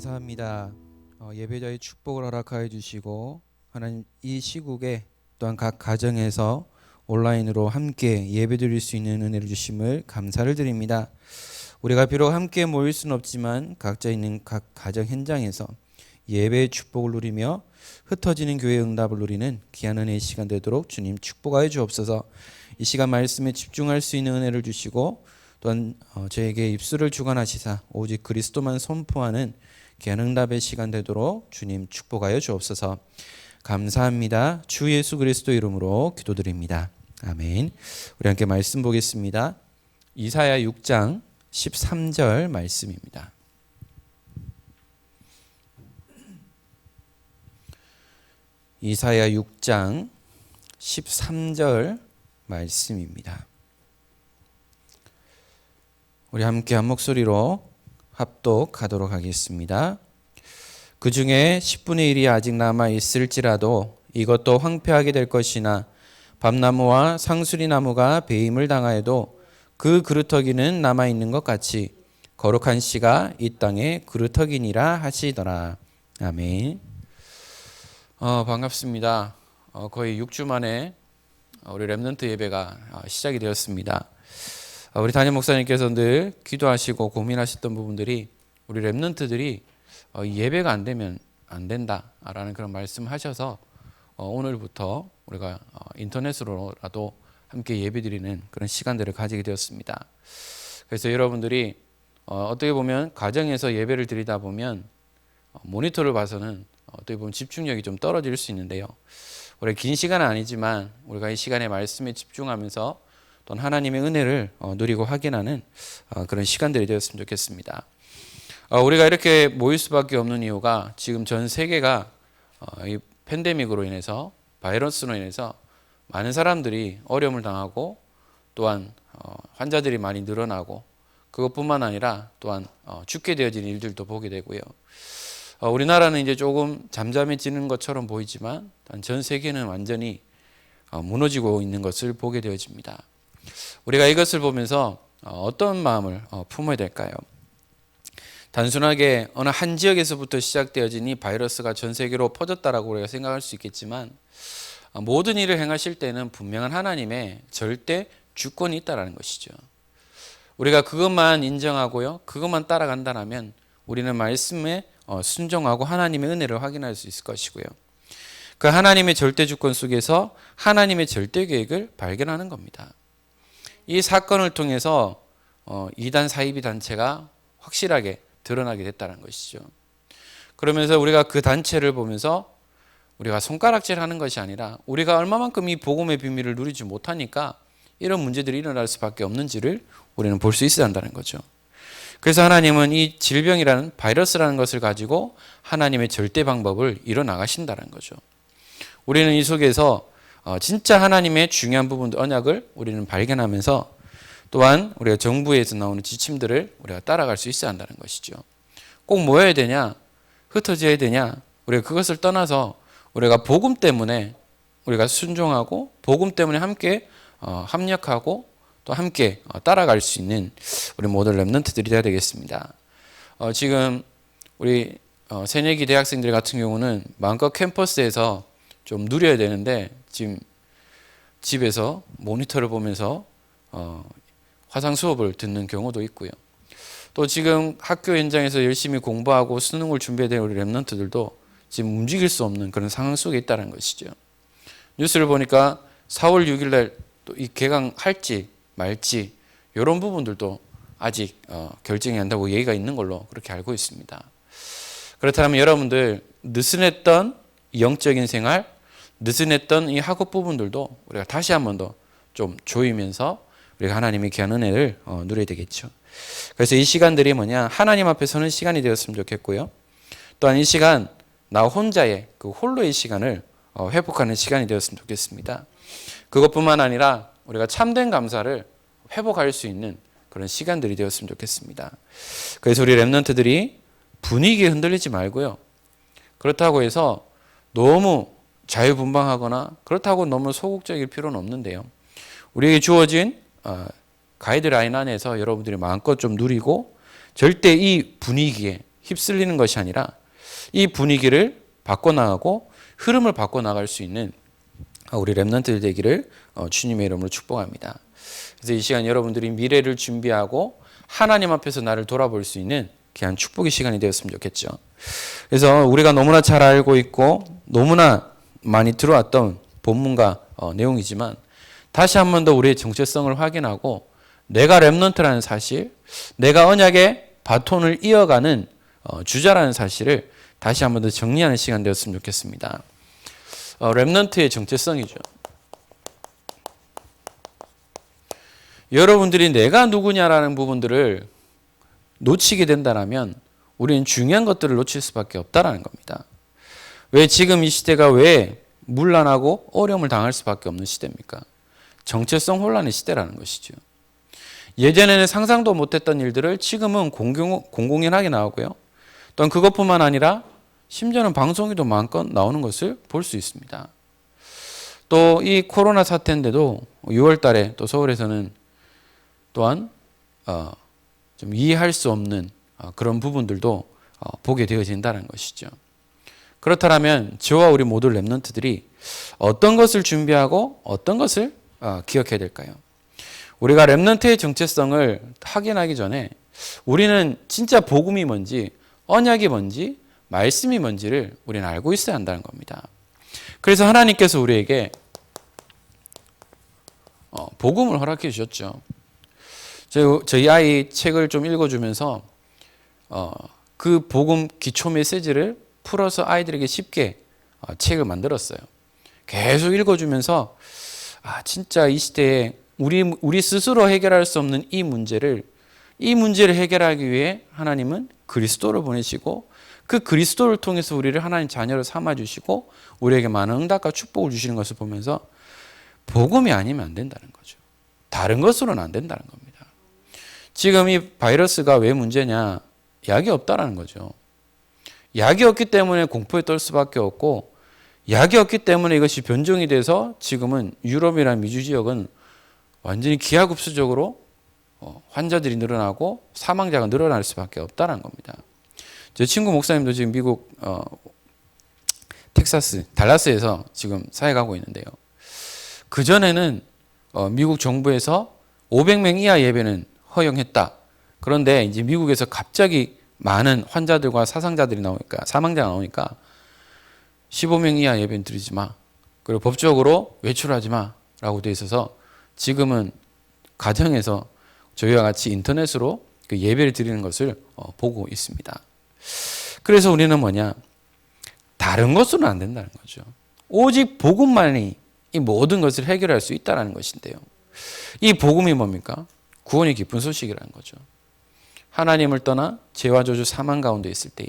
감사합니다. 예배자의 축복을 허락하여 주시고 하나님 이 시국에 또한 각 가정에서 온라인으로 함께 예배드릴 수 있는 은혜를 주심을 감사를 드립니다. 우리가 비록 함께 모일 수는 없지만 각자 있는 각 가정 현장에서 예배의 축복을 누리며 흩어지는 교회의 응답을 누리는 귀한 은혜의 시간 되도록 주님 축복하여 주옵소서. 이 시간 말씀에 집중할 수 있는 은혜를 주시고 또한 저에게 입술을 주관하시사 오직 그리스도만 선포하는 귀한 응답의 시간 되도록 주님 축복하여 주옵소서. 감사합니다. 주 예수 그리스도 이름으로 기도드립니다. 아멘. 우리 함께 말씀 보겠습니다. 이사야 6장 13절 말씀입니다. 이사야 6장 13절 말씀입니다. 우리 함께 한 목소리로 합독하도록 하겠습니다. 그 중에 10분의 1이 아직 남아 있을지라도 이것도 황폐하게 될 것이나 밤나무와 상수리나무가 배임을 당하여도 그 그루터기는 남아 있는 것 같이 거룩한 씨가 이 땅에 그루터기니라 하시더라. 아멘. 반갑습니다. 거의 6주 만에 우리 렘넌트 예배가 시작이 되었습니다. 우리 담임 목사님께서 늘 기도하시고 고민하셨던 부분들이 우리 렘넌트들이 예배가 안 되면 안 된다라는 그런 말씀하셔서 오늘부터 우리가 인터넷으로라도 함께 예배드리는 그런 시간들을 가지게 되었습니다. 그래서 여러분들이 어떻게 보면 가정에서 예배를 드리다 보면 모니터를 봐서는 어떻게 보면 집중력이 좀 떨어질 수 있는데요. 우리 긴 시간은 아니지만 우리가 이 시간에 말씀에 집중하면서 또는 하나님의 은혜를 누리고 확인하는 그런 시간들이 되었으면 좋겠습니다. 우리가 이렇게 모일 수밖에 없는 이유가 지금 전 세계가 이 팬데믹으로 인해서 바이러스로 인해서 많은 사람들이 어려움을 당하고 또한 환자들이 많이 늘어나고 그것뿐만 아니라 또한 죽게 되어진 일들도 보게 되고요. 우리나라는 이제 조금 잠잠해지는 것처럼 보이지만 전 세계는 완전히 무너지고 있는 것을 보게 되어집니다. 우리가 이것을 보면서 어떤 마음을 품어야 될까요? 단순하게 어느 한 지역에서부터 시작되어진 이 바이러스가 전 세계로 퍼졌다라고 우리가 생각할 수 있겠지만 모든 일을 행하실 때는 분명한 하나님의 절대 주권이 있다라는 것이죠. 우리가 그것만 인정하고요, 그것만 따라간다면 우리는 말씀에 순종하고 하나님의 은혜를 확인할 수 있을 것이고요. 그 하나님의 절대 주권 속에서 하나님의 절대 계획을 발견하는 겁니다. 이 사건을 통해서 이단 사이비 단체가 확실하게 드러나게 됐다는 것이죠. 그러면서 우리가 그 단체를 보면서 우리가 손가락질하는 것이 아니라 우리가 얼마만큼 이 복음의 비밀을 누리지 못하니까 이런 문제들이 일어날 수밖에 없는지를 우리는 볼 수 있어야 한다는 거죠. 그래서 하나님은 이 질병이라는 바이러스라는 것을 가지고 하나님의 절대 방법을 이뤄나가신다는 거죠. 우리는 이 속에서 진짜 하나님의 중요한 부분들, 언약을 우리는 발견하면서 또한 우리가 정부에서 나오는 지침들을 우리가 따라갈 수 있어야 한다는 것이죠. 꼭 모여야 되냐, 흩어져야 되냐, 우리가 그것을 떠나서 우리가 복음 때문에 우리가 순종하고 복음 때문에 함께 합력하고 또 함께 따라갈 수 있는 우리 모든 렘넌트들이 되어야 되겠습니다. 지금 우리 새내기 대학생들 같은 경우는 마음껏 캠퍼스에서 좀 누려야 되는데 지금 집에서 모니터를 보면서 화상 수업을 듣는 경우도 있고요. 또 지금 학교 현장에서 열심히 공부하고 수능을 준비해야 되는 우리 렘넌트들도 지금 움직일 수 없는 그런 상황 속에 있다는 것이죠. 뉴스를 보니까 4월 6일 날 또 이 개강할지 말지 이런 부분들도 아직 결정이 한다고 얘기가 있는 걸로 그렇게 알고 있습니다. 그렇다면 여러분들 느슨했던 영적인 생활, 느슨했던 이 학업 부분들도 우리가 다시 한 번 더 좀 조이면서 우리가 하나님의 귀한 은혜를 누려야 되겠죠. 그래서 이 시간들이 뭐냐, 하나님 앞에 서는 시간이 되었으면 좋겠고요. 또한 이 시간 나 혼자의 그 홀로의 시간을 회복하는 시간이 되었으면 좋겠습니다. 그것뿐만 아니라 우리가 참된 감사를 회복할 수 있는 그런 시간들이 되었으면 좋겠습니다. 그래서 우리 렘넌트들이 분위기에 흔들리지 말고요. 그렇다고 해서 너무 자유분방하거나 그렇다고 너무 소극적일 필요는 없는데요. 우리에게 주어진 가이드라인 안에서 여러분들이 마음껏 좀 누리고 절대 이 분위기에 휩쓸리는 것이 아니라 이 분위기를 바꿔나가고 흐름을 바꿔나갈 수 있는 우리 렘넌트들 되기를 주님의 이름으로 축복합니다. 그래서 이 시간 여러분들이 미래를 준비하고 하나님 앞에서 나를 돌아볼 수 있는 귀한 축복의 시간이 되었으면 좋겠죠. 그래서 우리가 너무나 잘 알고 있고 너무나 많이 들어왔던 본문과 내용이지만 다시 한 번 더 우리의 정체성을 확인하고 내가 렘넌트라는 사실, 내가 언약의 바톤을 이어가는 주자라는 사실을 다시 한 번 더 정리하는 시간 되었으면 좋겠습니다. 렘넌트의 정체성이죠. 여러분들이 내가 누구냐라는 부분들을 놓치게 된다면 우리는 중요한 것들을 놓칠 수밖에 없다라는 겁니다. 왜 지금 이 시대가 왜 문란하고 어려움을 당할 수밖에 없는 시대입니까? 정체성 혼란의 시대라는 것이죠. 예전에는 상상도 못했던 일들을 지금은 공공연하게 나오고요. 또한 그것뿐만 아니라 심지어는 방송에도 마음껏 나오는 것을 볼 수 있습니다. 또 이 코로나 사태인데도 6월 달에 또 서울에서는 또한 좀 이해할 수 없는 그런 부분들도 보게 되어진다는 것이죠. 그렇다면 저와 우리 모두 렘넌트들이 어떤 것을 준비하고 어떤 것을 기억해야 될까요? 우리가 렘넌트의 정체성을 확인하기 전에 우리는 진짜 복음이 뭔지, 언약이 뭔지, 말씀이 뭔지를 우리는 알고 있어야 한다는 겁니다. 그래서 하나님께서 우리에게 복음을 허락해 주셨죠. 저희 아이 책을 좀 읽어주면서 그 복음 기초 메시지를 풀어서 아이들에게 쉽게 책을 만들었어요. 계속 읽어주면서 진짜 이 시대에 우리 스스로 해결할 수 없는 이 문제를 해결하기 위해 하나님은 그리스도를 보내시고 그 그리스도를 통해서 우리를 하나님 자녀로 삼아주시고 우리에게 많은 응답과 축복을 주시는 것을 보면서 복음이 아니면 안 된다는 거죠. 다른 것으로는 안 된다는 겁니다. 지금 이 바이러스가 왜 문제냐? 약이 없다라는 거죠. 약이 없기 때문에 공포에 떨 수밖에 없고 약이 없기 때문에 이것이 변종이 돼서 지금은 유럽이나 미주 지역은 완전히 기하급수적으로 환자들이 늘어나고 사망자가 늘어날 수밖에 없다는 겁니다. 제 친구 목사님도 지금 미국 텍사스 달라스에서 지금 사역하고 있는데요. 그전에는 미국 정부에서 500명 이하 예배는 허용했다. 그런데 이제 미국에서 갑자기 많은 환자들과 사망자가 나오니까 15명 이하 예배는 드리지 마. 그리고 법적으로 외출하지 마라고 되어 있어서 지금은 가정에서 저희와 같이 인터넷으로 그 예배를 드리는 것을 보고 있습니다. 그래서 우리는 뭐냐? 다른 것으로는 안 된다는 거죠. 오직 복음만이 이 모든 것을 해결할 수 있다는 것인데요. 이 복음이 뭡니까? 구원의 기쁜 소식이라는 거죠. 하나님을 떠나 죄와 저주 사망 가운데 있을 때에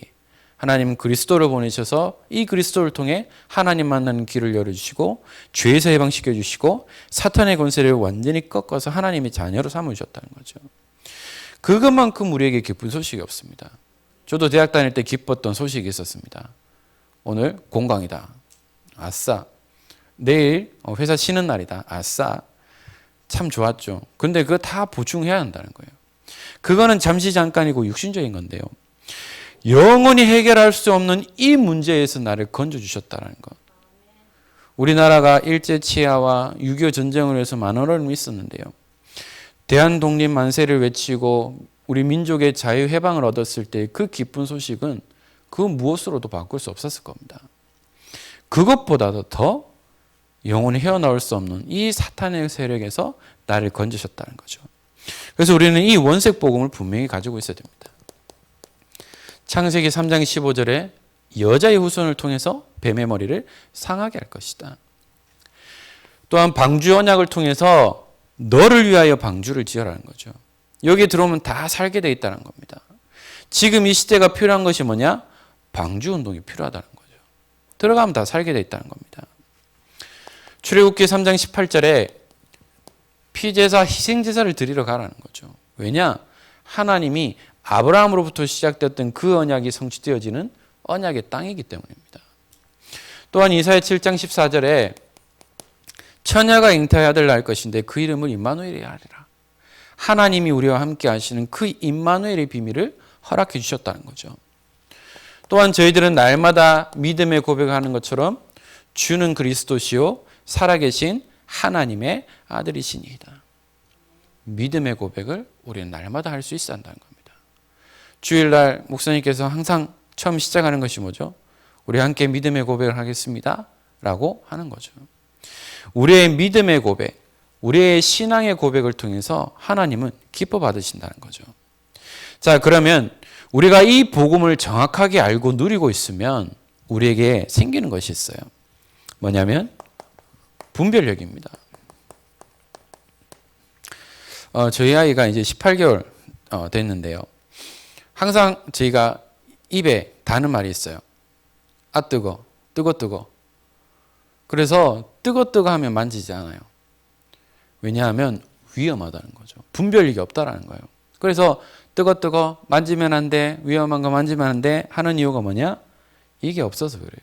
하나님은 그리스도를 보내셔서 이 그리스도를 통해 하나님 만나는 길을 열어주시고 죄에서 해방시켜 주시고 사탄의 권세를 완전히 꺾어서 하나님의 자녀로 삼으셨다는 거죠. 그것만큼 우리에게 기쁜 소식이 없습니다. 저도 대학 다닐 때 기뻤던 소식이 있었습니다. 오늘 공강이다. 아싸. 내일 회사 쉬는 날이다. 아싸. 참 좋았죠. 근데 그거 다 보충해야 한다는 거예요. 그거는 잠시 잠깐이고 육신적인 건데요. 영원히 해결할 수 없는 이 문제에서 나를 건져주셨다는 것. 우리나라가 일제치하와 6.25 전쟁을 해서 많은 어려움이 있었는데요. 대한독립 만세를 외치고 우리 민족의 자유해방을 얻었을 때 그 기쁜 소식은 그 무엇으로도 바꿀 수 없었을 겁니다. 그것보다도 더 영원히 헤어나올 수 없는 이 사탄의 세력에서 나를 건지셨다는 거죠. 그래서 우리는 이 원색 복음을 분명히 가지고 있어야 됩니다. 창세기 3장 15절에 여자의 후손을 통해서 뱀의 머리를 상하게 할 것이다. 또한 방주 언약을 통해서 너를 위하여 방주를 지어라는 거죠. 여기에 들어오면 다 살게 돼 있다는 겁니다. 지금 이 시대가 필요한 것이 뭐냐? 방주 운동이 필요하다는 거죠. 들어가면 다 살게 돼 있다는 겁니다. 출애굽기 3장 18절에 피제사, 희생제사를 드리러 가라는 거죠. 왜냐? 하나님이 아브라함으로부터 시작됐던 그 언약이 성취되어지는 언약의 땅이기 때문입니다. 또한 이사야 7장 14절에 처녀가 잉태의 아들을 낳을 것인데 그 이름을 임마누엘이라 하리라. 하나님이 우리와 함께 하시는 그 임마누엘의 비밀을 허락해 주셨다는 거죠. 또한 저희들은 날마다 믿음의 고백을 하는 것처럼 주는 그리스도시요 살아계신 하나님의 아들이시니이다. 믿음의 고백을 우리는 날마다 할 수 있어야 한다는 겁니다. 주일날 목사님께서 항상 처음 시작하는 것이 뭐죠? 우리 함께 믿음의 고백을 하겠습니다 라고 하는 거죠. 우리의 믿음의 고백, 우리의 신앙의 고백을 통해서 하나님은 기뻐 받으신다는 거죠. 자, 그러면 우리가 이 복음을 정확하게 알고 누리고 있으면 우리에게 생기는 것이 있어요. 뭐냐면 분별력입니다. 저희 아이가 이제 18개월 됐는데요. 항상 저희가 입에 다는 말이 있어요. 아 뜨거, 뜨거 뜨거. 그래서 뜨거 뜨거 하면 만지지 않아요. 왜냐하면 위험하다는 거죠. 분별력이 없다라는 거예요. 그래서 뜨거 뜨거 만지면 안 돼, 위험한 거 만지면 안 돼 하는 이유가 뭐냐? 이게 없어서 그래요.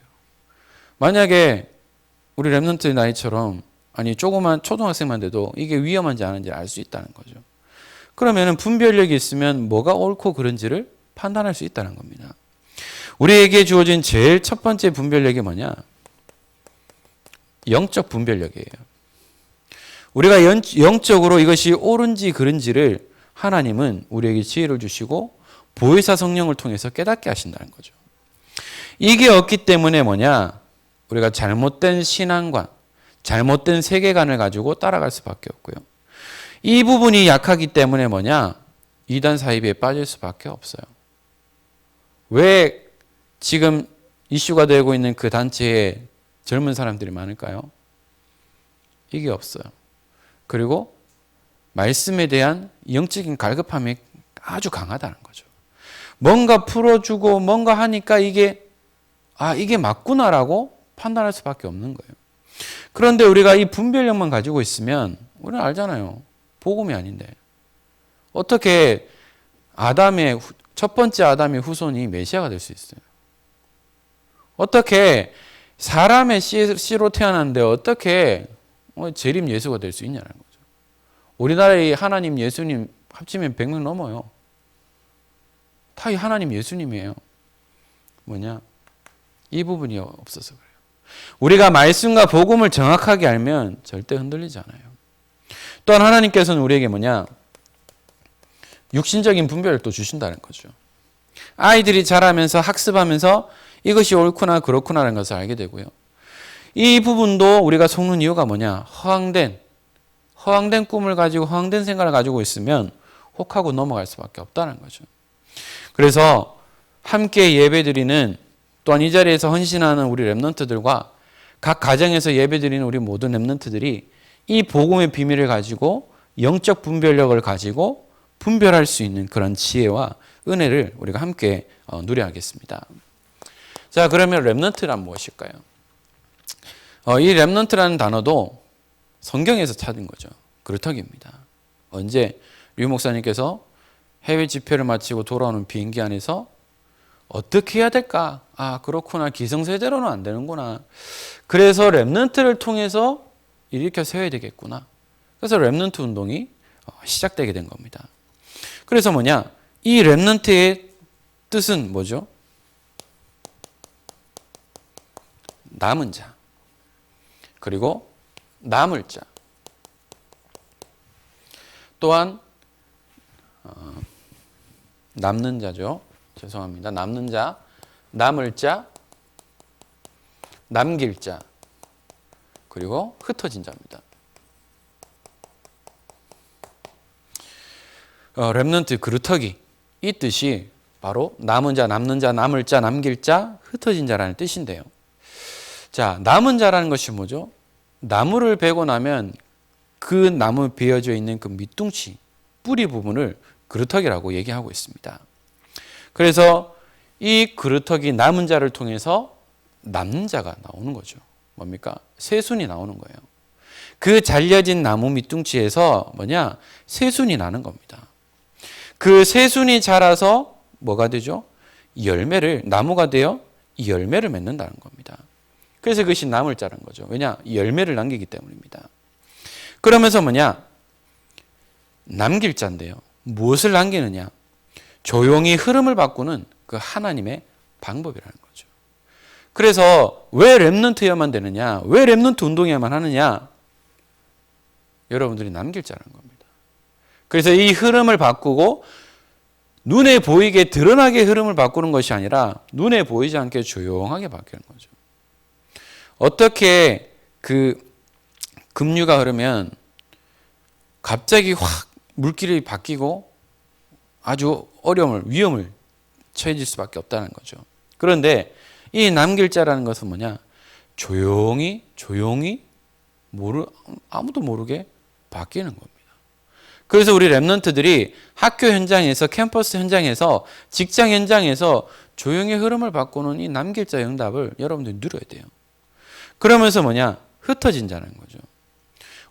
만약에 우리 랩런트 나이처럼 아니 조그만 초등학생만 돼도 이게 위험한지 아닌지 알 수 있다는 거죠. 그러면은 분별력이 있으면 뭐가 옳고 그른지를 판단할 수 있다는 겁니다. 우리에게 주어진 제일 첫 번째 분별력이 뭐냐? 영적 분별력이에요. 우리가 영적으로 이것이 옳은지 그른지를 하나님은 우리에게 지혜를 주시고 보혜사 성령을 통해서 깨닫게 하신다는 거죠. 이게 없기 때문에 뭐냐? 우리가 잘못된 신앙관, 잘못된 세계관을 가지고 따라갈 수밖에 없고요. 이 부분이 약하기 때문에 뭐냐? 이단 사이비에 빠질 수밖에 없어요. 왜 지금 이슈가 되고 있는 그 단체에 젊은 사람들이 많을까요? 이게 없어요. 그리고 말씀에 대한 영적인 갈급함이 아주 강하다는 거죠. 뭔가 풀어주고 뭔가 하니까 이게 맞구나라고 판단할 수밖에 없는 거예요. 그런데 우리가 이 분별력만 가지고 있으면 우리는 알잖아요. 복음이 아닌데. 어떻게 첫 번째 아담의 후손이 메시아가 될 수 있어요? 어떻게 사람의 씨로 태어났는데 어떻게 재림 예수가 될 수 있냐는 거죠. 우리나라의 하나님 예수님 합치면 100명 넘어요. 다 이 하나님 예수님이에요. 뭐냐? 이 부분이 없어서 그래요. 우리가 말씀과 복음을 정확하게 알면 절대 흔들리지 않아요. 또한 하나님께서는 우리에게 뭐냐? 육신적인 분별을 또 주신다는 거죠. 아이들이 자라면서 학습하면서 이것이 옳구나 그렇구나라는 것을 알게 되고요. 이 부분도 우리가 속는 이유가 뭐냐? 허황된 꿈을 가지고 허황된 생각을 가지고 있으면 혹하고 넘어갈 수밖에 없다는 거죠. 그래서 함께 예배드리는 또한 이 자리에서 헌신하는 우리 랩런트들과 각 가정에서 예배드리는 우리 모든 랩런트들이 이 복음의 비밀을 가지고 영적 분별력을 가지고 분별할 수 있는 그런 지혜와 은혜를 우리가 함께 누려야겠습니다. 자, 그러면 랩런트란 무엇일까요? 이 랩런트라는 단어도 성경에서 찾은 거죠. 그루터기입니다. 언제 류 목사님께서 해외 집회를 마치고 돌아오는 비행기 안에서 어떻게 해야 될까? 그렇구나. 기성세대로는 안 되는구나. 그래서 랩런트를 통해서 일으켜 세워야 되겠구나. 그래서 랩런트 운동이 시작되게 된 겁니다. 그래서 뭐냐? 이 랩런트의 뜻은 뭐죠? 남은 자. 그리고 남을 자. 또한 남는 자죠. 죄송합니다. 남는 자, 남을 자, 남길 자, 그리고 흩어진 자입니다. 랩런트 그루터기 이 뜻이 바로 남은 자, 남는 자, 남을 자, 남길 자, 흩어진 자라는 뜻인데요. 자, 남은 자라는 것이 뭐죠? 나무를 베고 나면 그 나무 베어져 있는 그 밑둥치, 뿌리 부분을 그루터기라고 얘기하고 있습니다. 그래서 이 그루터기 남은 자를 통해서 남는 자가 나오는 거죠. 뭡니까? 새순이 나오는 거예요. 그 잘려진 나무 밑둥치에서 뭐냐? 새순이 나는 겁니다. 그 새순이 자라서 뭐가 되죠? 나무가 되어 열매를 맺는다는 겁니다. 그래서 그것이 남을 자라는 거죠. 왜냐? 열매를 남기기 때문입니다. 그러면서 뭐냐? 남길 자인데요. 무엇을 남기느냐? 조용히 흐름을 바꾸는 그 하나님의 방법이라는 거죠. 그래서 왜 렘넌트여야만 되느냐? 왜 렘넌트 운동해야만 하느냐? 여러분들이 남길 자라는 겁니다. 그래서 이 흐름을 바꾸고 눈에 보이게 드러나게 흐름을 바꾸는 것이 아니라 눈에 보이지 않게 조용하게 바뀌는 거죠. 어떻게 그 급류가 흐르면 갑자기 확 물길이 바뀌고 아주 위험을 처해질 수밖에 없다는 거죠. 그런데 이 남길 자라는 것은 뭐냐? 조용히 아무도 모르게 바뀌는 겁니다. 그래서 우리 렘넌트들이 학교 현장에서, 캠퍼스 현장에서, 직장 현장에서 조용히 흐름을 바꾸는 이 남길자 응답을 여러분들이 누려야 돼요. 그러면서 뭐냐? 흩어진 자는 거죠.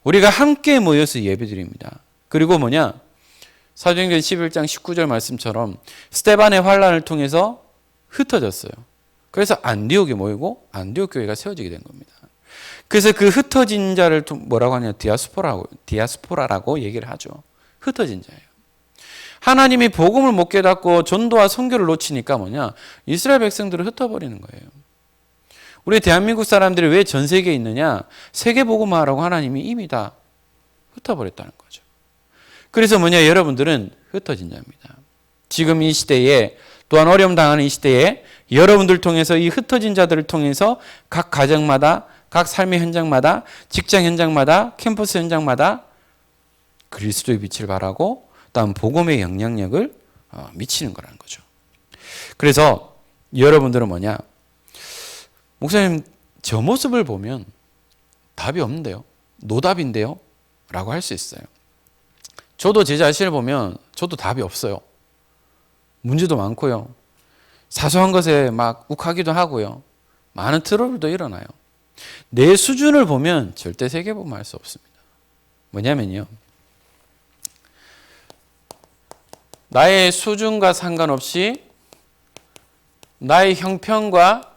우리가 함께 모여서 예배드립니다. 그리고 뭐냐? 사도행전 11장 19절 말씀처럼 스데반의 환난을 통해서 흩어졌어요. 그래서 안디옥에 모이고 안디옥 교회가 세워지게 된 겁니다. 그래서 그 흩어진 자를 뭐라고 하냐? 디아스포라라고 얘기를 하죠. 흩어진 자예요. 하나님이 복음을 못 깨닫고 전도와 선교를 놓치니까 뭐냐? 이스라엘 백성들을 흩어버리는 거예요. 우리 대한민국 사람들이 왜 전 세계에 있느냐? 세계 복음화라고 하나님이 이미 다 흩어버렸다는 거죠. 그래서 뭐냐? 여러분들은 흩어진 자입니다. 지금 이 시대에, 또한 어려움 당하는 이 시대에 여러분들 통해서, 이 흩어진 자들을 통해서 각 가정마다, 각 삶의 현장마다, 직장 현장마다, 캠퍼스 현장마다 그리스도의 빛을 발하고 다음 복음의 영향력을 미치는 거라는 거죠. 그래서 여러분들은 뭐냐? 목사님, 저 모습을 보면 답이 없는데요? 노답인데요? 라고 할 수 있어요. 저도 제 자신을 보면 저도 답이 없어요. 문제도 많고요. 사소한 것에 막 욱하기도 하고요. 많은 트러블도 일어나요. 내 수준을 보면 절대 세계복음할 수 없습니다. 뭐냐면요. 나의 수준과 상관없이, 나의 형편과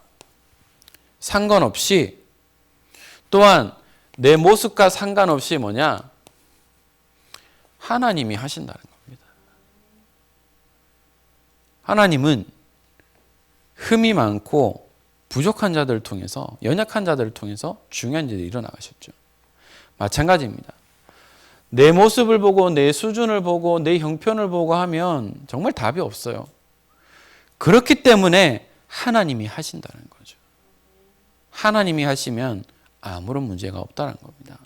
상관없이, 또한 내 모습과 상관없이 뭐냐? 하나님이 하신다는 겁니다. 하나님은 흠이 많고 부족한 자들을 통해서, 연약한 자들을 통해서 중요한 일이 일어나가셨죠. 마찬가지입니다. 내 모습을 보고, 내 수준을 보고, 내 형편을 보고 하면 정말 답이 없어요. 그렇기 때문에 하나님이 하신다는 거죠. 하나님이 하시면 아무런 문제가 없다는 겁니다.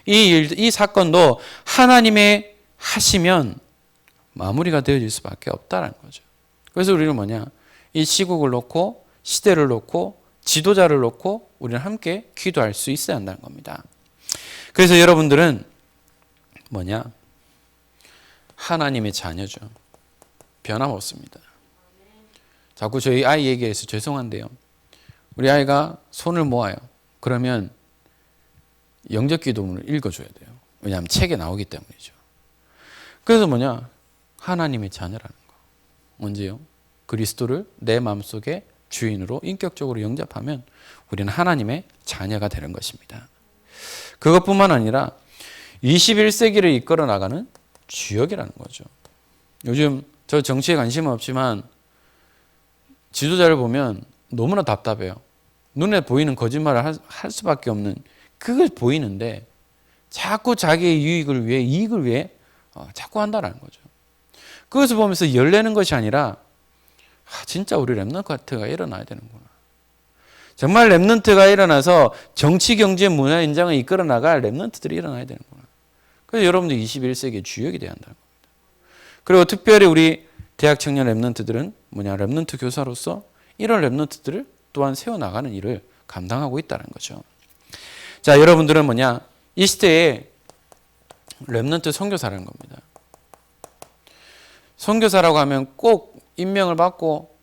이 사건도 하나님의 하시면 마무리가 되어질 수밖에 없다는 거죠. 그래서 우리는 뭐냐? 이 시국을 놓고, 시대를 놓고, 지도자를 놓고 우리는 함께 기도할 수 있어야 한다는 겁니다. 그래서 여러분들은 뭐냐? 하나님의 자녀죠. 변함없습니다. 자꾸 저희 아이 얘기해서 죄송한데요. 우리 아이가 손을 모아요. 그러면 영적 기도문을 읽어줘야 돼요. 왜냐하면 책에 나오기 때문이죠. 그래서 뭐냐? 하나님의 자녀라는 거. 언제요? 그리스도를 내 마음속에 주인으로 인격적으로 영접하면 우리는 하나님의 자녀가 되는 것입니다. 그것뿐만 아니라 21세기를 이끌어 나가는 주역이라는 거죠. 요즘 저 정치에 관심은 없지만 지도자를 보면 너무나 답답해요. 눈에 보이는 거짓말을 할 수밖에 없는, 그걸 보이는데 자꾸 자기의 유익을 위해, 이익을 위해 자꾸 한다는 거죠. 그것을 보면서 열내는 것이 아니라 진짜 우리 렘넌트가 일어나야 되는구나. 정말 렘넌트가 일어나서 정치, 경제, 문화, 인장을 이끌어 나갈 렘넌트들이 일어나야 되는구나. 그래서 여러분들 21세기의 주역이 돼야 한다는 겁니다. 그리고 특별히 우리 대학 청년 렘넌트들은 뭐냐? 렘넌트 교사로서 이런 렘넌트들을 또한 세워나가는 일을 감당하고 있다는 거죠. 자, 여러분들은 뭐냐? 이 시대에 렘넌트 선교사라는 겁니다. 선교사라고 하면 꼭 임명을 받고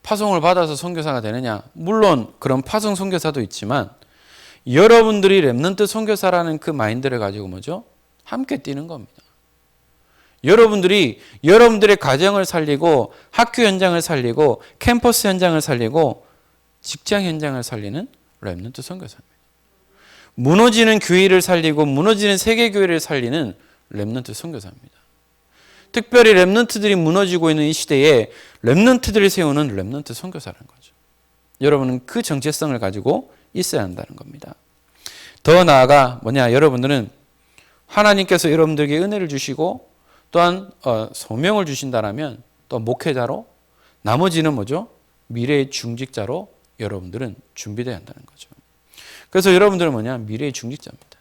파송을 받아서 선교사가 되느냐? 물론 그런 파송 선교사도 있지만 여러분들이 렘넌트 선교사라는 그 마인드를 가지고 뭐죠? 함께 뛰는 겁니다. 여러분들이 여러분들의 가정을 살리고 학교 현장을 살리고 캠퍼스 현장을 살리고 직장 현장을 살리는 렘넌트 선교사입니다. 무너지는 교회를 살리고 무너지는 세계교회를 살리는 렘넌트 선교사입니다. 특별히 렘넌트들이 무너지고 있는 이 시대에 렘넌트들이 세우는 렘넌트 선교사라는 거죠. 여러분은 그 정체성을 가지고 있어야 한다는 겁니다. 더 나아가 뭐냐, 여러분들은 하나님께서 여러분들에게 은혜를 주시고 또한 소명을 주신다라면 또 목회자로, 나머지는 뭐죠? 미래의 중직자로 여러분들은 준비되어야 한다는 거죠. 그래서 여러분들은 뭐냐, 미래의 중직자입니다.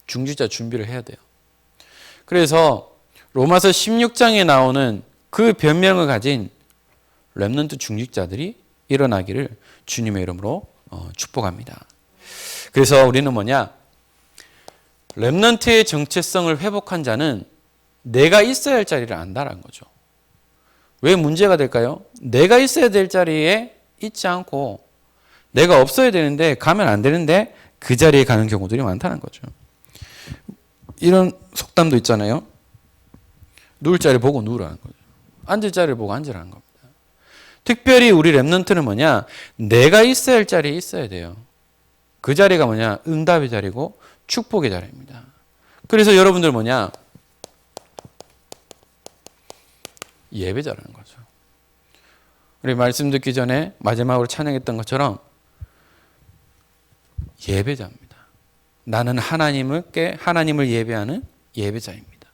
중직자 준비를 해야 돼요. 그래서 로마서 16장에 나오는 그 변명을 가진 렘넌트 중직자들이 일어나기를 주님의 이름으로 축복합니다. 그래서 우리는 뭐냐, 렘넌트의 정체성을 회복한 자는 내가 있어야 할 자리를 안다라는 거죠. 왜 문제가 될까요? 내가 있어야 될 자리에 있지 않고 내가 없어야 되는데 가면 안 되는데 그 자리에 가는 경우들이 많다는 거죠. 이런 속담도 있잖아요. 누울 자리 보고 누우라는 거죠. 앉을 자리를 보고 앉으라는 겁니다. 특별히 우리 렘넌트는 뭐냐, 내가 있어야 할 자리에 있어야 돼요. 그 자리가 뭐냐, 응답의 자리고 축복의 자리입니다. 그래서 여러분들 뭐냐, 예배자라는 거죠. 우리 말씀 듣기 전에 마지막으로 찬양했던 것처럼 예배자입니다. 나는 하나님을 예배하는 예배자입니다.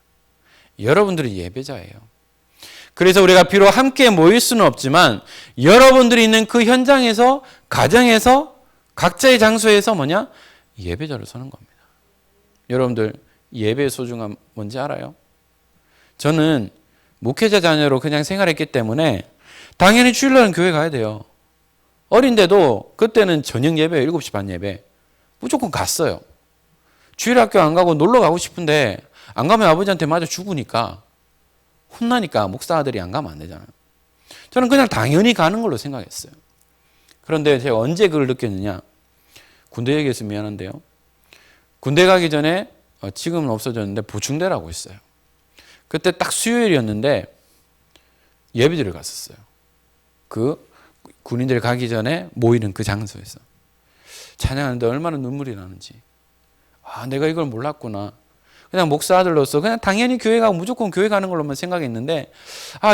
여러분들이 예배자예요. 그래서 우리가 비록 함께 모일 수는 없지만 여러분들이 있는 그 현장에서, 가정에서, 각자의 장소에서 뭐냐, 예배자로 서는 겁니다. 여러분들 예배의 소중함 뭔지 알아요? 저는 목회자 자녀로 그냥 생활했기 때문에 당연히 주일날은 교회 가야 돼요. 어린데도 그때는 저녁 예배, 7시 반 예배 무조건 갔어요. 주일 학교 안 가고 놀러 가고 싶은데 안 가면 아버지한테 맞아 죽으니까, 혼나니까 목사 아들이 안 가면 안 되잖아요. 저는 그냥 당연히 가는 걸로 생각했어요. 그런데 제가 언제 그걸 느꼈느냐, 군대 얘기해서 미안한데요. 군대 가기 전에 지금은 없어졌는데 보충대라고 있어요. 그때 딱 수요일이었는데 예배드리러 갔었어요. 그 군인들 가기 전에 모이는 그 장소에서 찬양하는데 얼마나 눈물이 나는지, 내가 이걸 몰랐구나. 그냥 목사 아들로서 그냥 당연히 교회 가고 무조건 교회 가는 걸로만 생각했는데,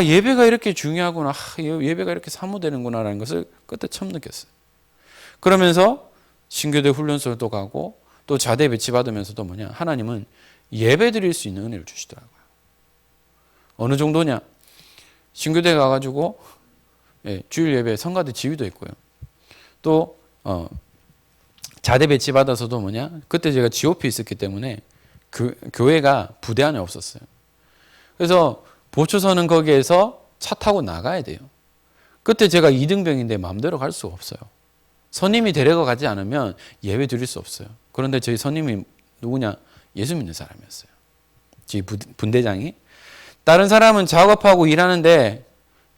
예배가 이렇게 중요하구나, 예배가 이렇게 사모되는구나라는 것을 그때 처음 느꼈어요. 그러면서 신교대 훈련소도 가고 또 자대 배치받으면서도 뭐냐, 하나님은 예배 드릴 수 있는 은혜를 주시더라고요. 어느 정도냐, 신교대 가가지고 주일 예배 성가대 지휘도 했고요. 또 자대 배치받아서도 뭐냐, 그때 제가 GOP 있었기 때문에 교회가 부대 안에 없었어요. 그래서 보초서는 거기에서 차 타고 나가야 돼요. 그때 제가 2등병인데 마음대로 갈 수가 없어요. 선임이 데려가 가지 않으면 예배 드릴 수 없어요. 그런데 저희 선임이 누구냐, 예수 믿는 사람이었어요. 저희 분대장이. 다른 사람은 작업하고 일하는데,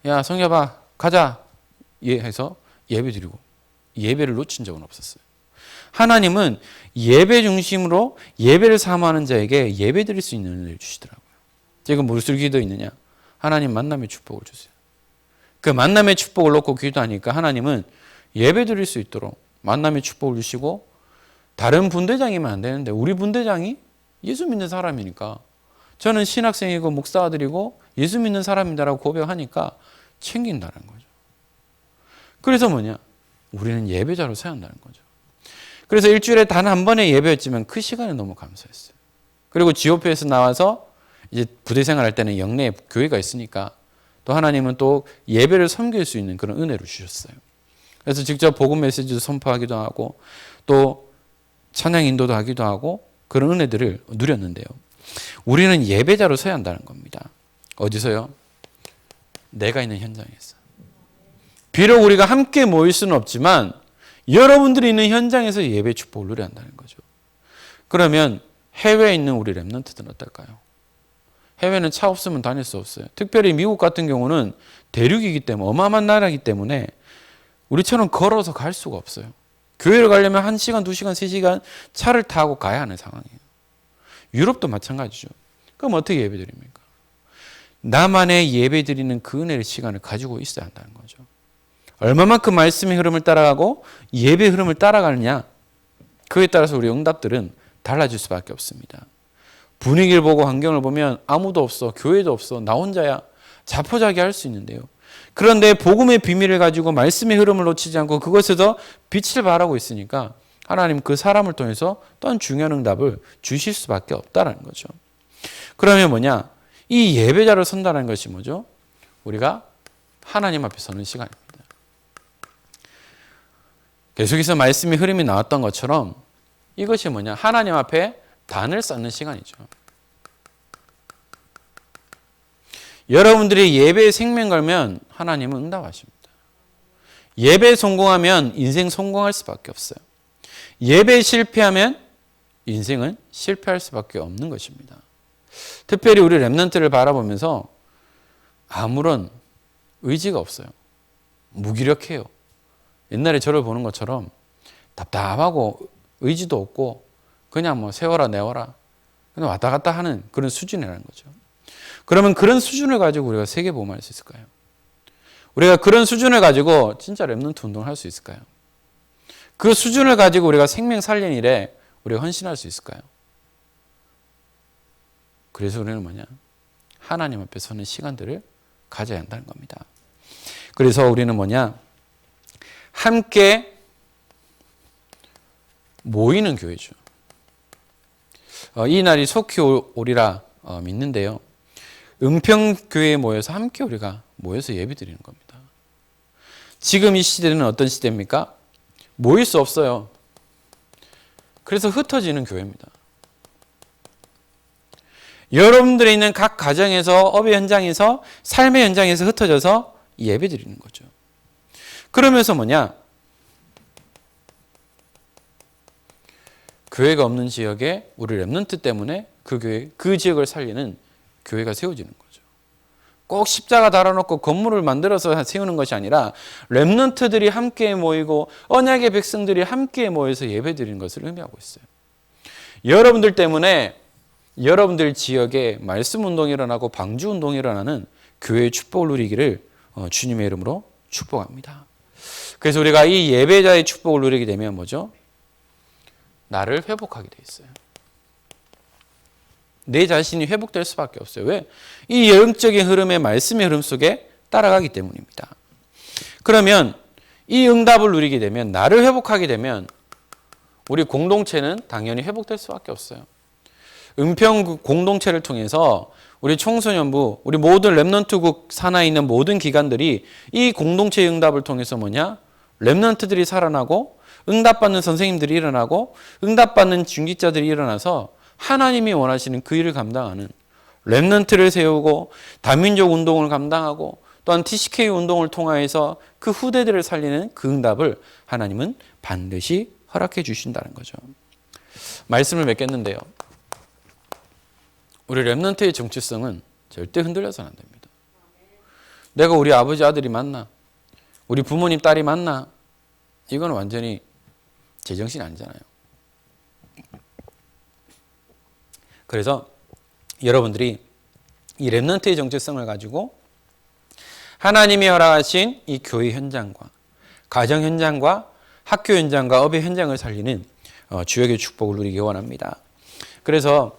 야 성엽아 가자 해서 예배 드리고 예배를 놓친 적은 없었어요. 하나님은 예배 중심으로 예배를 사모하는 자에게 예배 드릴 수 있는 은혜를 주시더라고요. 제가 무슨 기도 있느냐, 하나님 만남의 축복을 주세요. 그 만남의 축복을 놓고 기도하니까 하나님은 예배 드릴 수 있도록 만남의 축복을 주시고, 다른 분대장이면 안 되는데 우리 분대장이 예수 믿는 사람이니까, 저는 신학생이고 목사 아들이고 예수 믿는 사람이다라고 고백하니까 챙긴다는 거죠. 그래서 뭐냐, 우리는 예배자로 서야 한다는 거죠. 그래서 일주일에 단 한 번의 예배였지만 그 시간에 너무 감사했어요. 그리고 GOP에서 나와서 이제 부대 생활할 때는 영내에 교회가 있으니까 또 하나님은 또 예배를 섬길 수 있는 그런 은혜를 주셨어요. 그래서 직접 복음 메시지도 선포하기도 하고 또 찬양 인도도 하기도 하고 그런 은혜들을 누렸는데요. 우리는 예배자로 서야 한다는 겁니다. 어디서요? 내가 있는 현장에서. 비록 우리가 함께 모일 수는 없지만 여러분들이 있는 현장에서 예배 축복을 누려야 한다는 거죠. 그러면 해외에 있는 우리 렘넌트들은 어떨까요? 해외는 차 없으면 다닐 수 없어요. 특별히 미국 같은 경우는 대륙이기 때문에, 어마어마한 나라이기 때문에 우리처럼 걸어서 갈 수가 없어요. 교회를 가려면 1시간, 2시간, 3시간 차를 타고 가야 하는 상황이에요. 유럽도 마찬가지죠. 그럼 어떻게 예배드립니까? 나만의 예배드리는 그 은혜의 시간을 가지고 있어야 한다는 거죠. 얼마만큼 말씀의 흐름을 따라가고 예배의 흐름을 따라가느냐, 그에 따라서 우리 응답들은 달라질 수밖에 없습니다. 분위기를 보고 환경을 보면 아무도 없어. 교회도 없어. 나 혼자야. 자포자기할 수 있는데요. 그런데 복음의 비밀을 가지고 말씀의 흐름을 놓치지 않고 그것에서 빛을 발하고 있으니까 하나님 그 사람을 통해서 또한 중요한 응답을 주실 수밖에 없다라는 거죠. 그러면 뭐냐? 이 예배자로 선다는 것이 뭐죠? 우리가 하나님 앞에 서는 시간입니다. 계속해서 말씀의 흐름이 나왔던 것처럼 이것이 뭐냐? 하나님 앞에 단을 쌓는 시간이죠. 여러분들이 예배에 생명 걸면 하나님은 응답하십니다. 예배에 성공하면 인생 성공할 수밖에 없어요. 예배에 실패하면 인생은 실패할 수밖에 없는 것입니다. 특별히 우리 렘넌트를 바라보면서 아무런 의지가 없어요. 무기력해요. 옛날에 저를 보는 것처럼 답답하고 의지도 없고 그냥 뭐 세워라 내워라 그냥 왔다 갔다 하는 그런 수준이라는 거죠. 그러면 그런 수준을 가지고 우리가 세계복음을 할 수 있을까요? 우리가 그런 수준을 가지고 진짜 렘넌트 운동을 할 수 있을까요? 그 수준을 가지고 우리가 생명 살리는 일에 우리가 헌신할 수 있을까요? 그래서 우리는 뭐냐? 하나님 앞에 서는 시간들을 가져야 한다는 겁니다. 그래서 우리는 뭐냐? 함께 모이는 교회죠. 이 날이 속히 오리라 믿는데요. 은평교회에 모여서 함께 우리가 모여서 예배드리는 겁니다. 지금 이 시대는 어떤 시대입니까? 모일 수 없어요. 그래서 흩어지는 교회입니다. 여러분들이 있는 각 가정에서 업의 현장에서 삶의 현장에서 흩어져서 예배드리는 거죠. 그러면서 뭐냐? 교회가 없는 지역에 우리 렘넌트 때문에 그 교회, 그 지역을 살리는 교회가 세워지는 거죠. 꼭 십자가 달아놓고 건물을 만들어서 세우는 것이 아니라 렘넌트들이 함께 모이고 언약의 백성들이 함께 모여서 예배드리는 것을 의미하고 있어요. 여러분들 때문에 여러분들 지역에 말씀 운동이 일어나고 방주 운동이 일어나는 교회의 축복을 누리기를 주님의 이름으로 축복합니다. 그래서 우리가 이 예배자의 축복을 누리게 되면 뭐죠? 나를 회복하게 돼 있어요. 내 자신이 회복될 수밖에 없어요. 왜? 이 영적인 흐름의 말씀의 흐름 속에 따라가기 때문입니다. 그러면 이 응답을 누리게 되면 나를 회복하게 되면 우리 공동체는 당연히 회복될 수밖에 없어요. 은평 공동체를 통해서 우리 청소년부, 우리 모든 렘넌트국 산하에 있는 모든 기관들이 이 공동체의 응답을 통해서 뭐냐? 렘넌트들이 살아나고 응답받는 선생님들이 일어나고 응답받는 중직자들이 일어나서 하나님이 원하시는 그 일을 감당하는 렘넌트를 세우고 다민족 운동을 감당하고 또한 TCK 운동을 통하여서 그 후대들을 살리는 그 응답을 하나님은 반드시 허락해 주신다는 거죠. 말씀을 맺겠는데요. 우리 렘넌트의 정체성은 절대 흔들려서는 안 됩니다. 내가 우리 아버지 아들이 맞나? 우리 부모님 딸이 맞나? 이건 완전히 제정신이 아니잖아요. 그래서 여러분들이 이 렘넌트의 정체성을 가지고 하나님이 허락하신 이 교회 현장과 가정 현장과 학교 현장과 업의 현장을 살리는 주역의 축복을 누리기 원합니다. 그래서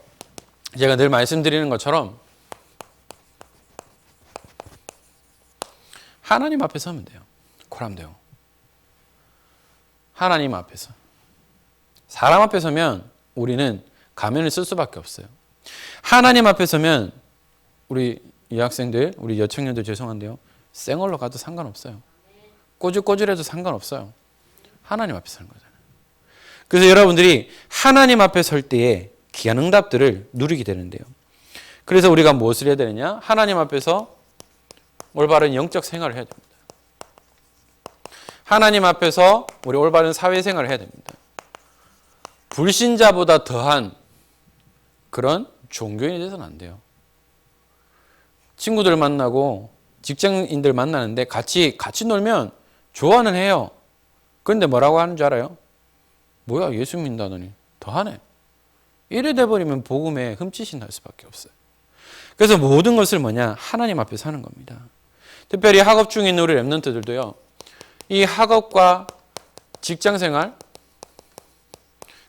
제가 늘 말씀드리는 것처럼 하나님 앞에 서면 돼요. 고라면 돼요. 하나님 앞에서. 사람 앞에 서면 우리는 가면을 쓸 수밖에 없어요. 하나님 앞에 서면 우리 이 학생들, 우리 여청년들 죄송한데요. 쌩얼로 가도 상관없어요. 꼬질꼬질해도 상관없어요. 하나님 앞에 서는 거잖아요. 그래서 여러분들이 하나님 앞에 설 때에 귀한 응답들을 누리게 되는데요. 그래서 우리가 무엇을 해야 되느냐? 하나님 앞에서 올바른 영적 생활을 해야 됩니다. 하나님 앞에서 우리 올바른 사회생활을 해야 됩니다. 불신자보다 더한 그런 종교인이 돼서는 안 돼요. 친구들 만나고 직장인들 만나는데 같이 놀면 좋아는 해요. 그런데 뭐라고 하는 줄 알아요? 뭐야 예수 믿는다더니 더하네. 이래 돼버리면 복음에 흠짓이 날 수밖에 없어요. 그래서 모든 것을 뭐냐? 하나님 앞에 사는 겁니다. 특별히 학업 중에 있는 우리 렘넌트들도요. 이 학업과 직장생활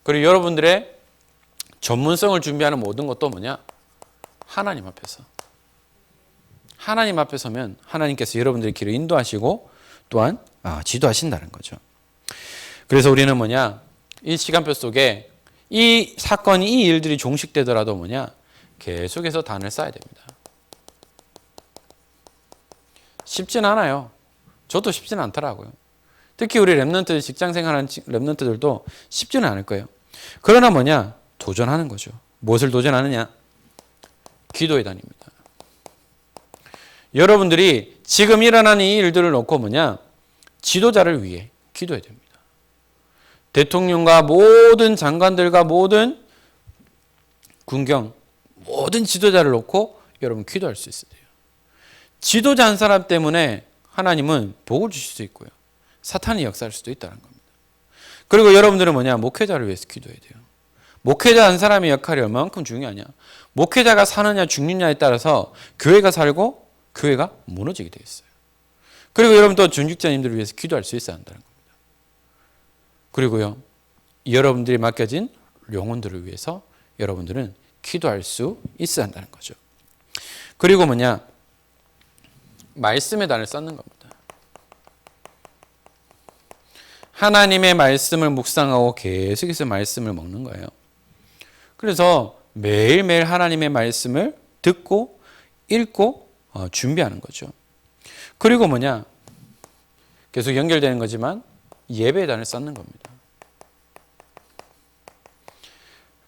그리고 여러분들의 전문성을 준비하는 모든 것도 뭐냐? 하나님 앞에서. 하나님 앞에 서면 하나님께서 여러분들의 길을 인도하시고 또한 지도하신다는 거죠. 그래서 우리는 뭐냐? 이 시간표 속에 이 사건이, 이 일들이 종식되더라도 뭐냐? 계속해서 단을 쌓아야 됩니다. 쉽진 않아요. 저도 쉽지는 않더라고요. 특히 우리 랩런트, 직장 생활하는 랩런트들도 쉽지는 않을 거예요. 그러나 뭐냐? 도전하는 거죠. 무엇을 도전하느냐? 기도의 단입니다. 여러분들이 지금 일어나는 이 일들을 놓고 뭐냐? 지도자를 위해 기도해야 됩니다. 대통령과 모든 장관들과 모든 군경, 모든 지도자를 놓고 여러분 기도할 수 있어야 돼요. 지도자 한 사람 때문에 하나님은 복을 주실 수 있고요. 사탄이 역사할 수도 있다는 겁니다. 그리고 여러분들은 뭐냐? 목회자를 위해서 기도해야 돼요. 목회자 한 사람의 역할이 얼마만큼 중요하냐? 목회자가 사느냐 죽느냐에 따라서 교회가 살고 교회가 무너지게 되어 있어요. 그리고 여러분 또 중직자님들을 위해서 기도할 수 있어야 한다는 겁니다. 그리고요, 여러분들이 맡겨진 영혼들을 위해서 여러분들은 기도할 수 있어야 한다는 거죠. 그리고 뭐냐? 말씀의 단을 쌓는 겁니다. 하나님의 말씀을 묵상하고 계속해서 말씀을 먹는 거예요. 그래서 매일매일 하나님의 말씀을 듣고 읽고 준비하는 거죠. 그리고 뭐냐? 계속 연결되는 거지만 예배의 단을 쌓는 겁니다.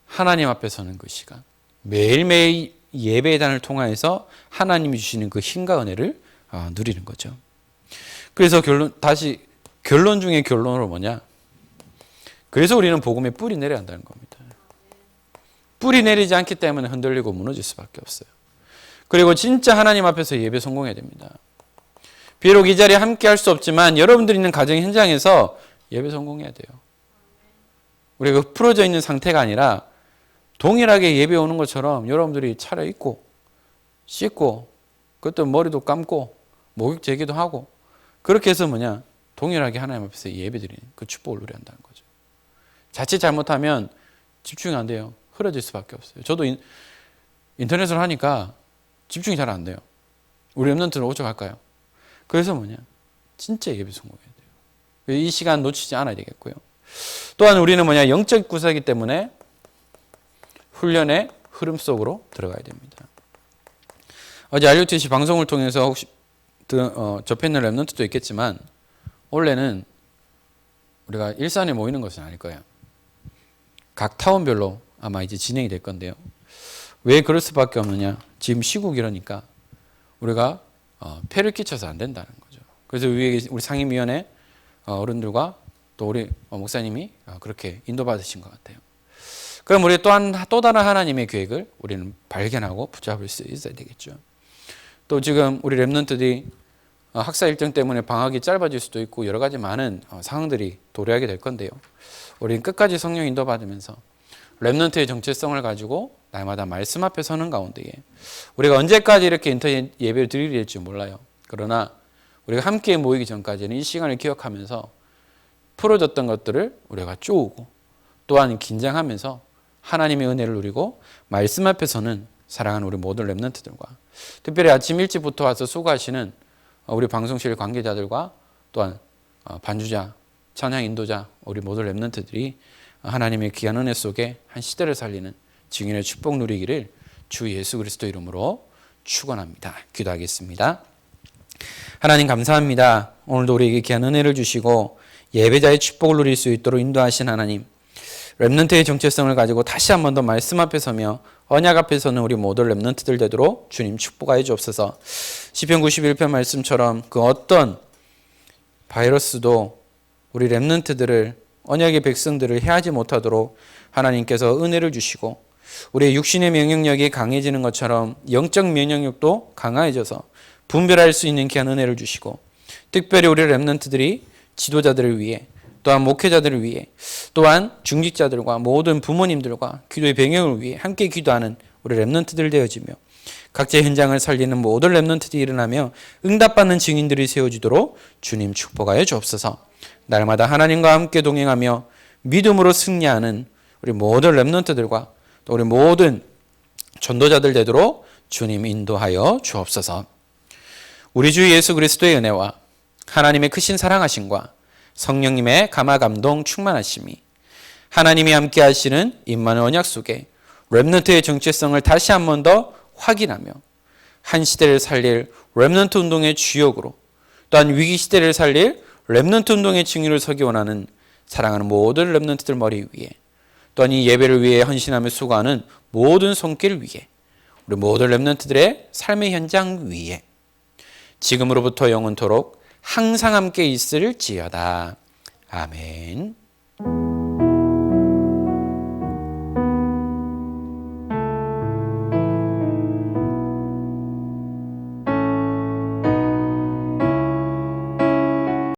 하나님 앞에 서는 그 시간. 매일매일 예배의 단을 통하여서 하나님이 주시는 그 힘과 은혜를 누리는 거죠. 그래서 결론 중에 결론으로 뭐냐? 그래서 우리는 복음에 뿌리 내려야 한다는 겁니다. 뿌리 내리지 않기 때문에 흔들리고 무너질 수밖에 없어요. 그리고 진짜 하나님 앞에서 예배 성공해야 됩니다. 비록 이 자리에 함께 할 수 없지만 여러분들이 있는 가정 현장에서 예배 성공해야 돼요. 우리가 풀어져 있는 상태가 아니라 동일하게 예배 오는 것처럼 여러분들이 차려입고 씻고 그것도 머리도 감고 목욕 제기도 하고 그렇게 해서 뭐냐? 동일하게 하나님 앞에서 예배드리는 그 축복을 누려야 한다는 거죠. 자칫 잘못하면 집중이 안 돼요. 흐려질 수밖에 없어요. 저도 인터넷으로 하니까 집중이 잘 안 돼요. 우리 랩런트는 어쩌갈까요? 그래서 뭐냐? 진짜 예배 성공해야 돼요. 이 시간 놓치지 않아야 되겠고요. 또한 우리는 뭐냐? 영적 구사이기 때문에 훈련의 흐름 속으로 들어가야 됩니다. 어제 RUTC 방송을 통해서 혹시 접했는 랩런트도 있겠지만 원래는 우리가 일산에 모이는 것은 아닐 거예요. 각 타운별로 아마 이제 진행이 될 건데요. 왜 그럴 수밖에 없느냐? 지금 시국 이러니까 우리가 폐를 끼쳐서 안 된다는 거죠. 그래서 우리 상임위원회 어른들과 또 우리 목사님이 그렇게 인도받으신 것 같아요. 그럼 우리 또 다른 하나님의 계획을 우리는 발견하고 붙잡을 수 있어야 되겠죠. 또 지금 우리 랩런트들이 학사 일정 때문에 방학이 짧아질 수도 있고 여러 가지 많은 상황들이 도래하게 될 건데요. 우리는 끝까지 성령 인도받으면서 랩런트의 정체성을 가지고 날마다 말씀 앞에 서는 가운데에 우리가 언제까지 이렇게 인터넷 예배를 드리게 될지 몰라요. 그러나 우리가 함께 모이기 전까지는 이 시간을 기억하면서 풀어졌던 것들을 우리가 쪼우고 또한 긴장하면서 하나님의 은혜를 누리고 말씀 앞에 서는 사랑하는 우리 모든 랩런트들과 특별히 아침 일찍부터 와서 수고하시는 우리 방송실 관계자들과 또한 반주자, 찬양 인도자, 우리 모든 랩런트들이 하나님의 귀한 은혜 속에 한 시대를 살리는 증인의 축복 누리기를 주 예수 그리스도 이름으로 축원합니다. 기도하겠습니다. 하나님 감사합니다. 오늘도 우리에게 귀한 은혜를 주시고 예배자의 축복을 누릴 수 있도록 인도하신 하나님, 랩런트의 정체성을 가지고 다시 한 번 더 말씀 앞에 서며 언약 앞에 서는 우리 모든 랩런트들 되도록 주님 축복하여 주옵소서. 시편 91편 말씀처럼 그 어떤 바이러스도 우리 랩런트들을 언약의 백성들을 해하지 못하도록 하나님께서 은혜를 주시고 우리의 육신의 면역력이 강해지는 것처럼 영적 면역력도 강화해져서 분별할 수 있는 귀한 은혜를 주시고 특별히 우리 랩런트들이 지도자들을 위해 또한 목회자들을 위해 또한 중직자들과 모든 부모님들과 기도의 병역을 위해 함께 기도하는 우리 랩런트들 되어지며 각자의 현장을 살리는 모든 랩런트들이 일어나며 응답받는 증인들이 세워지도록 주님 축복하여 주옵소서. 날마다 하나님과 함께 동행하며 믿음으로 승리하는 우리 모든 랩런트들과 또 우리 모든 전도자들 되도록 주님 인도하여 주옵소서. 우리 주 예수 그리스도의 은혜와 하나님의 크신 사랑하심과 성령님의 감화감동 충만하심이 하나님이 함께 하시는 임마누엘 언약 속에 렘넌트의 정체성을 다시 한 번 더 확인하며 한 시대를 살릴 렘넌트 운동의 주역으로 또한 위기 시대를 살릴 렘넌트 운동의 증인을 서기 원하는 사랑하는 모든 렘넌트들 머리 위에 또한 이 예배를 위해 헌신하며 수고하는 모든 손길 위에 우리 모든 렘넌트들의 삶의 현장 위에 지금으로부터 영원토록 항상 함께 있을지어다. 아멘.